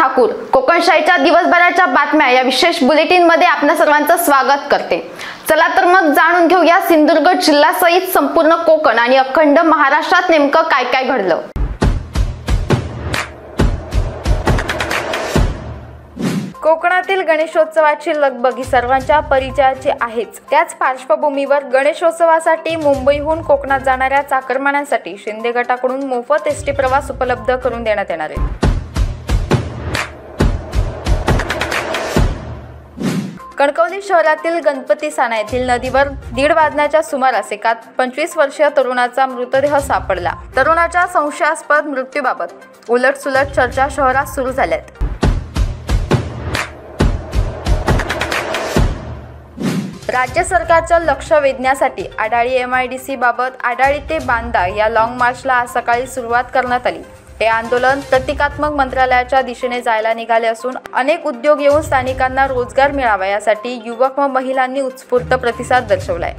ठाकूर कोकणशाहीच्या दिवसभराच्या बातम्या या विशेष बुलेटिन मध्ये आपल्या सर्वांचं स्वागत करते। चला तर मग जाणून घेऊया सिंधुदुर्ग जिल्ह्यासहित संपूर्ण कोकण आणि अखंड महाराष्ट्रात नेमकं काय काय घडलं। कोकणातील गणेशोत्सवाची लगबग ही सर्वांच्या परिचयाची आहेच। त्याच पार्श्वभूमीवर गणेशोत्सवासाठी मुंबईहून कोकणात जाणाऱ्या चाकरमान्यांसाठी शिंदे गटाकडून मोफत एसटी प्रवास उपलब्ध करून देण्यात येणार आहे। कणकवली शहरातील गणपती साना येथील नदीवर 1:30 वाजण्याच्या सुमारास एका 25 वर्षीय तरुणाचा मृतदेह सापडला। तरुणाच्या संशयास्पद मृत्यूबाबत उलटसुलट चर्चा शहरात सुरू झाल्यात। राज्य सरकारचं लक्ष वेधण्यासाठी आडाळी MIDC बाबत आडाळी ते बांदा या लॉंग मार्चला आज सकाळी सुरुवात करण्यात आली। हे आंदोलन प्रतिकात्मक मंत्रालयाच्या दिशेने जायला निघाले असून अनेक उद्योग येऊन स्थानिकांना रोजगार मिळावा यासाठी युवक व महिलांनी उत्स्फूर्त प्रतिसाद दर्शवलाय।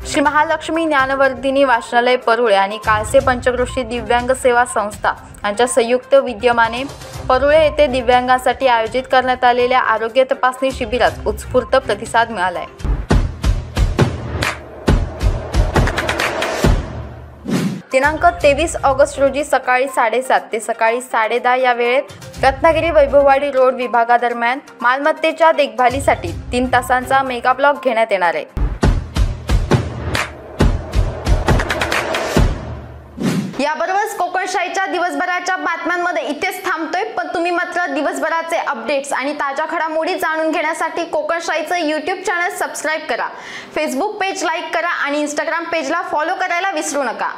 श्री महालक्ष्मी ज्ञानवर्धिनी वाचनालय परुळे आणि काळसे पंचक्रोशी दिव्यांग सेवा संस्था यांच्या संयुक्त विद्यमाने परुळे येथे दिव्यांगांसाठी आयोजित करण्यात आलेल्या आरोग्य तपासणी शिबिरात उत्स्फूर्त प्रतिसाद मिळालाय। दिनांक 23 ऑगस्ट रोजी सकाळी 7:30 ते सकाळी 10:30 या वेळेत रत्नागिरी वैभववाडी रोड विभागादरम्यान मालमत्तेच्या देखभालीसाठी 3 तासांचा मेगा ब्लॉक घेण्यात येणार आहे। याबरोबरच कोकणशाहीच्या दिवसभराच्या बातम्यांमध्ये इथेच थांबतोय, पण तुम्ही मात्र दिवसभराचे अपडेट्स आणि ताज्या घडामोडी जाणून घेण्यासाठी कोकणशाहीचं YouTube चॅनल सबस्क्राइब करा, फेसबुक पेज लाईक करा आणि Instagram पेजला फॉलो करायला विसरू नका।